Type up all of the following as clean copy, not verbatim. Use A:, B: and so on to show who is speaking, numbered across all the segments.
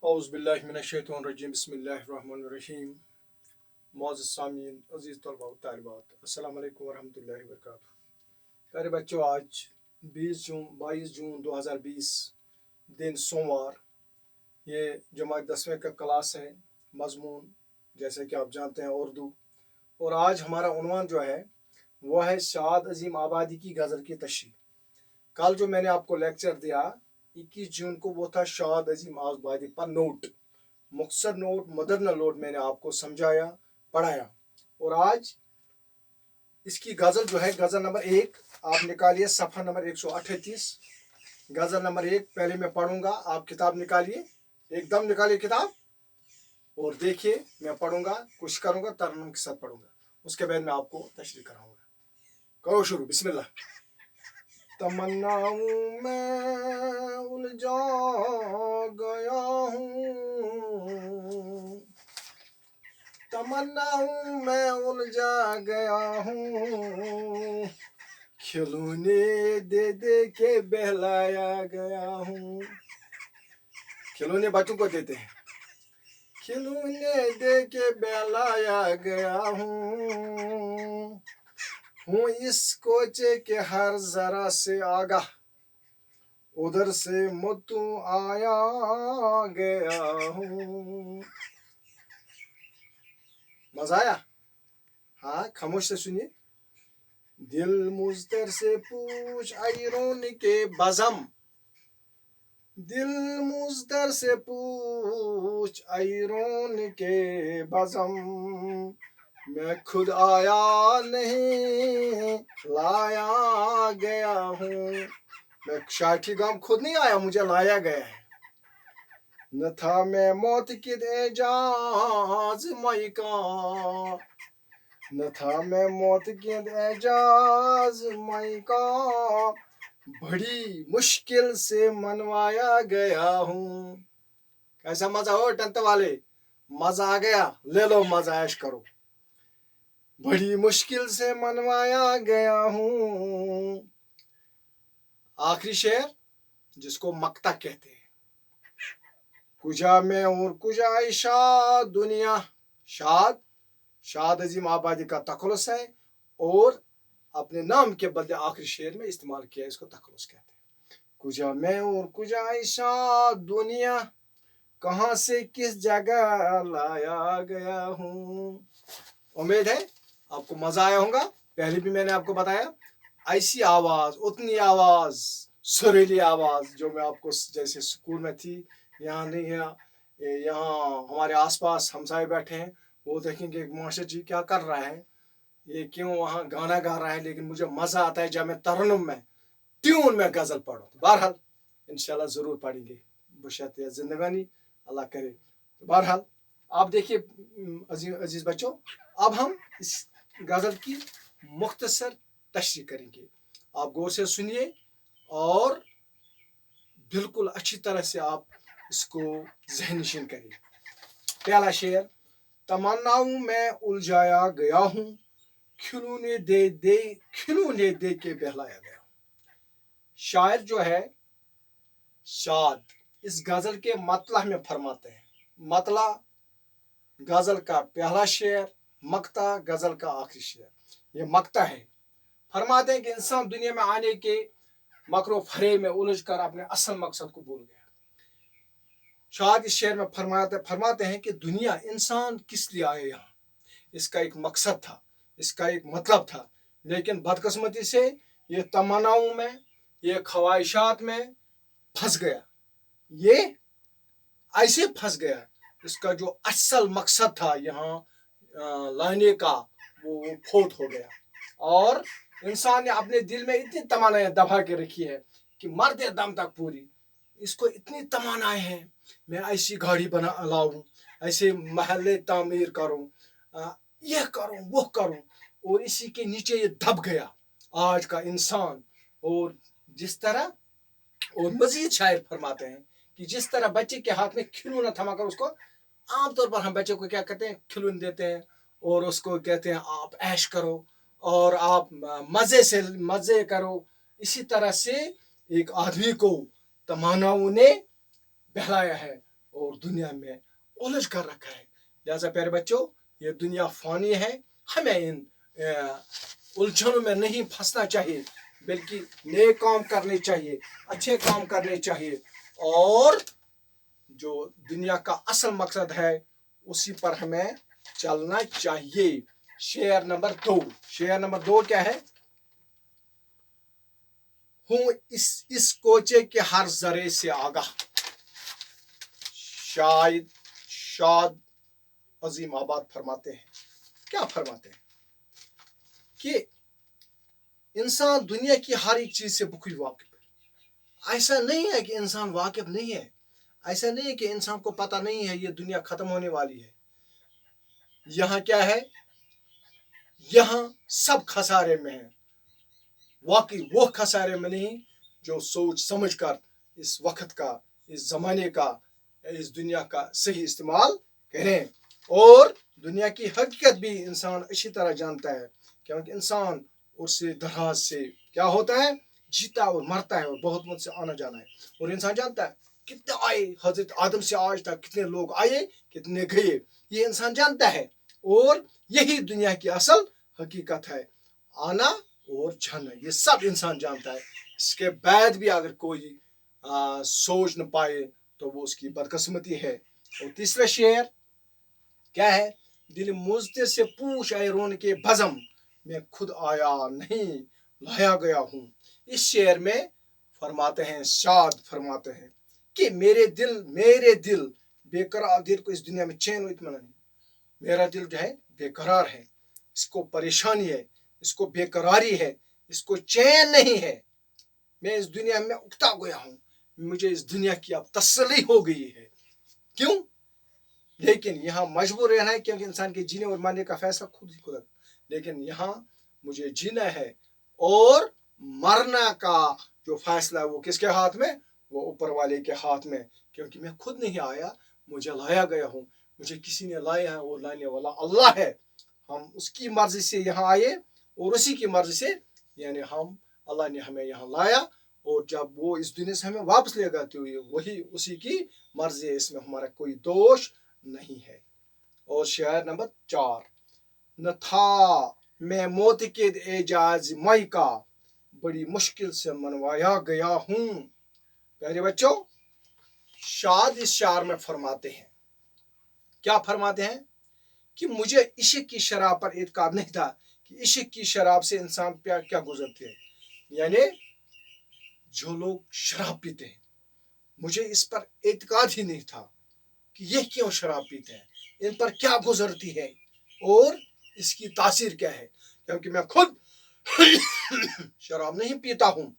A: اعوذ باللہ من الشیطان الرجیم بسم اللہ الرحمن الرحیم معزز سامعین عزیز طلباء و طالبات السلام علیکم ورحمۃ اللہ وبرکاتہ۔ پیارے بچوں، آج 22 جون 2020 دن سوموار، یہ جماعت 10ویں کا کلاس ہے۔ مضمون جیسے کہ آپ جانتے ہیں اردو، اور آج ہمارا عنوان جو ہے وہ ہے شاد عظیم آبادی کی غزل کی تشریح۔ کل جو میں نے آپ کو لیکچر دیا 21 جون کو، وہ تھا شاد عظیم آبادی پر نوٹ، مختصر نوٹ، مدرنہ نوٹ میں نے آپ کو سمجھایا، پڑھایا۔ اور آج اس کی غزل جو ہے، غزل نمبر 1 آپ نکالیے، صفحہ نمبر 138، غزل نمبر 1 پہلے میں پڑھوں گا، آپ کتاب نکالیے، ایک دم نکالیے کتاب اور دیکھیے، میں پڑھوں گا، کوشش کروں گا ترنم کے ساتھ پڑھوں گا، اس کے بعد میں آپ کو تشریح کراؤں گا۔ کرو شروع، بسم اللہ۔ تمناؤں میں الجھا گیا ہوں، تمناؤں میں الجھا گیا ہوں، کھلونے دے دے کے بہلایا گیا ہوں۔ کھلونے بچوں کو دیتے ہیں، کھلونے دے کے بہلایا گیا ہوں اس کوچے کے ہر ذرا سے آگاہ، ادھر سے متوں آیا گیا ہوں۔ مزہ آیا؟ ہاں، خاموش سے سنیے۔ دل مضطر سے پوچھ ایرون کے بزم، دل مضطر سے پوچھ ایرون کے بزم، میں خود آیا نہیں لایا گیا ہوں۔ میں شاٹھی گام خود نہیں آیا، مجھے لایا گیا ہے۔ نہ تھا میں موت کی اعجاز مئی کا، نہ تھا میں موت کی اعجاز مئی کا، بڑی مشکل سے منوایا گیا ہوں۔ کیسا مزہ ہو ٹنت والے؟ مزہ آ گیا؟ لے لو مزہ، عیش کرو۔ بڑی مشکل سے منوایا گیا ہوں۔ آخری شعر جس کو مقطع کہتے ہیں۔ کجا میں اور کجا شاد دنیا، شاد عظیم آبادی کا تخلص ہے، اور اپنے نام کے بدلے آخری شعر میں استعمال کیا، اس کو تخلص کہتے ہیں۔ کجا میں اور کجا شاد دنیا، کہاں سے کس جگہ لایا گیا ہوں۔ امید ہے آپ کو مزہ آیا ہوگا۔ پہلے بھی میں نے آپ کو بتایا، ایسی آواز، اتنی آواز، سریلی آواز جو میں آپ کو جیسے سکول میں تھی، یہاں نہیں ہے۔ یہاں ہمارے آس پاس ہمسائے بیٹھے ہیں، وہ دیکھیں گے ماشا جی کیا کر رہا ہے، یہ کیوں وہاں گانا گا رہا ہے، لیکن مجھے مزہ آتا ہے جب میں ترنم میں، ٹیون میں غزل پڑھوں۔ بہرحال انشاءاللہ ضرور پڑھیں گے بشرط زندگانی اللہ کرے۔ بہرحال آپ دیکھیے عزیز بچوں، اب ہم اس غزل کی مختصر تشریح کریں گے۔ آپ غور سے سنیے اور بالکل اچھی طرح سے آپ اس کو ذہن نشین کریں۔ پہلا شعر، تمناؤں میں الجھایا گیا ہوں، کھلونے دے کے بہلایا گیا ہوں۔ شاعر جو ہے شاد اس غزل کے مطلع میں فرماتے ہیں۔ مطلع غزل کا پہلا شعر، مقطع غزل کا آخری شعر۔ یہ مقطع ہے۔ فرماتے ہیں کہ انسان دنیا میں آنے کے مکر و فریب میں الجھ کر اپنے اصل مقصد کو بھول گیا۔ شاد اس شعر میں فرماتے ہیں کہ دنیا، انسان کس لیے آئے یہاں، اس کا ایک مقصد تھا، اس کا ایک مطلب تھا، لیکن بدقسمتی سے یہ تمناؤں میں، یہ خواہشات میں پھنس گیا۔ یہ ایسے پھنس گیا، اس کا جو اصل مقصد تھا یہاں لانے کا، وہ فوت ہو گیا۔ اور انسان نے اپنے دل میں اتنی تمنائیں دبا کے رکھی ہے کہ مرتے دم تک پوری، اس کو اتنی تمنائیں ہیں، میں ایسی گاڑی لاؤں، ایسے محلے تعمیر کروں، یہ کروں وہ کروں، اور اسی کے نیچے یہ دب گیا آج کا انسان۔ اور جس طرح، اور مزید شاعر فرماتے ہیں کہ جس طرح بچے کے ہاتھ میں کھلونا تھما کر اس کو، عام طور پر ہم بچے کو کیا کہتے ہیں، کھلون دیتے ہیں، اور اس کو کہتے ہیں آپ عیش کرو اور آپ مزے کرو۔ اسی طرح سے ایک آدمی کو تمناؤں نے بہلایا ہے، اور دنیا میں الجھ کر رکھا ہے. لہذا پیارے بچوں یہ دنیا فانی ہے, ہمیں ان الجھنوں میں نہیں پھنسنا چاہیے بلکہ نیک کام کرنے چاہیے, اچھے کام کرنے چاہیے اور جو دنیا کا اصل مقصد ہے اسی پر ہمیں چلنا چاہیے. شعر نمبر 2. شعر نمبر 2 کیا ہے؟ ہوں اس کوچے کے ہر ذرے سے آگاہ. شاد عظیم آباد فرماتے ہیں, کیا فرماتے ہیں کہ انسان دنیا کی ہر ایک چیز سے بخوبی واقف ہے. ایسا نہیں ہے کہ انسان واقف نہیں ہے, ایسا نہیں ہے کہ انسان کو پتہ نہیں ہے یہ دنیا ختم ہونے والی ہے. یہاں کیا ہے؟ یہاں سب خسارے میں ہیں. واقعی وہ خسارے میں نہیں جو سوچ سمجھ کر اس وقت کا, اس زمانے کا, اس دنیا کا صحیح استعمال کریں. اور دنیا کی حقیقت بھی انسان اچھی طرح جانتا ہے کیونکہ انسان اس سے دراز سے کیا ہوتا ہے, جیتا اور مرتا ہے اور بہت مجھ سے آنا جانا ہے. اور انسان جانتا ہے کتنے آئے, حضرت آدم سے آج تک کتنے لوگ آئے کتنے گئے, یہ انسان جانتا ہے. اور یہی دنیا کی اصل حقیقت ہے, آنا اور جانا, یہ سب انسان جانتا ہے. اس کے بعد بھی اگر کوئی سوچ نہ پائے تو وہ اس کی بدقسمتی ہے. اور تیسرا شعر کیا ہے؟ دل مزدر سے پوچھ اے رون کے بزم, میں خود آیا نہیں لایا گیا ہوں. اس شعر میں فرماتے ہیں, شاد فرماتے ہیں کہ میرے دل بے قرار, دل کو اس دنیا میں چین و اطمینان نہیں. میرا دل جو ہے بے قرار ہے, اس کو پریشانی ہے, اس کو بے قراری ہے, اس کو چین نہیں ہے. میں اس دنیا میں اکتا گیا ہوں, مجھے اس دنیا کی اب تسلی ہو گئی ہے. کیوں؟ لیکن یہاں مجبور رہنا ہے کیونکہ انسان کے جینے اور مرنے کا فیصلہ خود ہی خود ہے. لیکن یہاں مجھے جینا ہے اور مرنا کا جو فیصلہ ہے وہ کس کے ہاتھ میں؟ وہ اوپر والے کے ہاتھ میں, کیونکہ میں خود نہیں آیا, مجھے لایا گیا ہوں. مجھے کسی نے لایا ہے اور لانے والا اللہ ہے. ہم اس کی مرضی سے یہاں آئے اور اسی کی مرضی سے, یعنی اللہ نے ہمیں یہاں لایا اور جب وہ اس دنیا سے ہمیں واپس لے گا تو وہی اسی کی مرضی ہے, اس میں ہمارا کوئی دوش نہیں ہے. اور شعر نمبر 4. نہ تھا میں موت کے اعجاز مئی کا, بڑی مشکل سے منوایا گیا ہوں. پیارے بچوں شاد اس شعر میں فرماتے ہیں, کیا فرماتے ہیں کہ مجھے عشق کی شراب پر اعتقاد نہیں تھا کہ عشق کی شراب سے انسان پہ کیا گزرتے ہیں. یعنی جو لوگ شراب پیتے ہیں مجھے اس پر اعتقاد ہی نہیں تھا کہ یہ کیوں شراب پیتے ہیں, ان پر کیا گزرتی ہے اور اس کی تاثیر کیا ہے. کیونکہ میں خود شراب نہیں پیتا ہوں,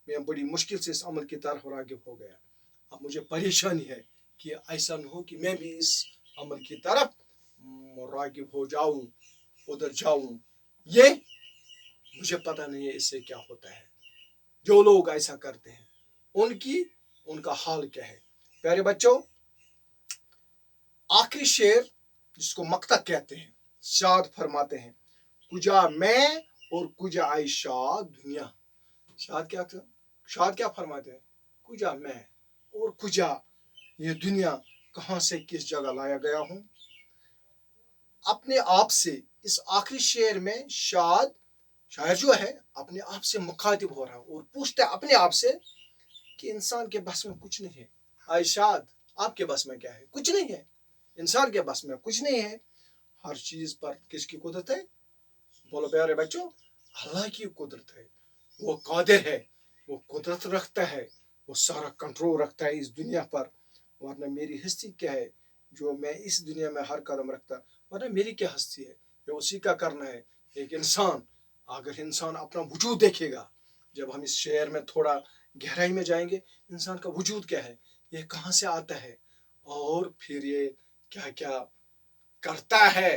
A: میں بڑی مشکل سے اس عمل کی طرف راغب ہو گیا. اب مجھے پریشانی ہے کہ ایسا نہ ہو کہ میں بھی اس عمل کی طرف راغب ہو جاؤں, ادھر جاؤں. یہ مجھے پتہ نہیں ہے اس سے کیا ہوتا ہے. جو لوگ ایسا کرتے ہیں ان کا حال کیا ہے. پیارے بچوں آخری شعر جس کو مقطع کہتے ہیں, شاد فرماتے ہیں کجا میں اور کجا آئی شاد دنیا. شاد کیا فرماتے ہیں؟ کجا میں اور کجا یہ دنیا, کہاں سے کس جگہ لایا گیا ہوں. اپنے آپ سے اس آخری شعر میں شاعر جو ہے اپنے آپ سے مخاطب ہو رہا ہے اور پوچھتا ہے اپنے آپ سے کہ انسان کے بس میں کچھ نہیں ہے. آئے شاد آپ کے بس میں کیا ہے؟ کچھ نہیں ہے. انسان کے بس میں کچھ نہیں ہے. ہر چیز پر کس کی قدرت ہے؟ بولو پیارے بچوں, اللہ کی قدرت ہے. وہ قادر ہے, وہ قدرت رکھتا ہے, وہ سارا کنٹرول رکھتا ہے اس دنیا پر. ورنہ میری ہستی کیا ہے جو میں اس دنیا میں ہر قدم رکھتا, ورنہ میری کیا ہستی ہے, یہ اسی کا کرنا ہے. ایک انسان اگر انسان اپنا وجود دیکھے گا, جب ہم اس شعر میں تھوڑا گہرائی میں جائیں گے, انسان کا وجود کیا ہے, یہ کہاں سے آتا ہے اور پھر یہ کیا کیا کرتا ہے.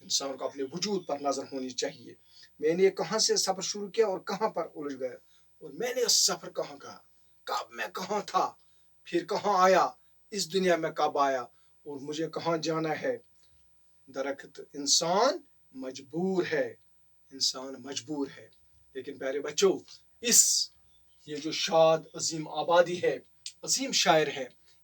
A: انسان کو اپنے وجود پر نظر ہونی چاہیے. میں نے کہاں سے سفر شروع کیا اور کہاں پر الجھ گیا, اور میں نے سفر کہاں کا, کب میں کہاں تھا, پھر کہاں آیا, اس دنیا میں کب آیا اور مجھے کہاں جانا ہے. درخت انسان مجبور ہے, لیکن پیارے بچوں یہ جو شاد عظیم آبادی ہے, عظیم شاعر ہے,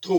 A: 2,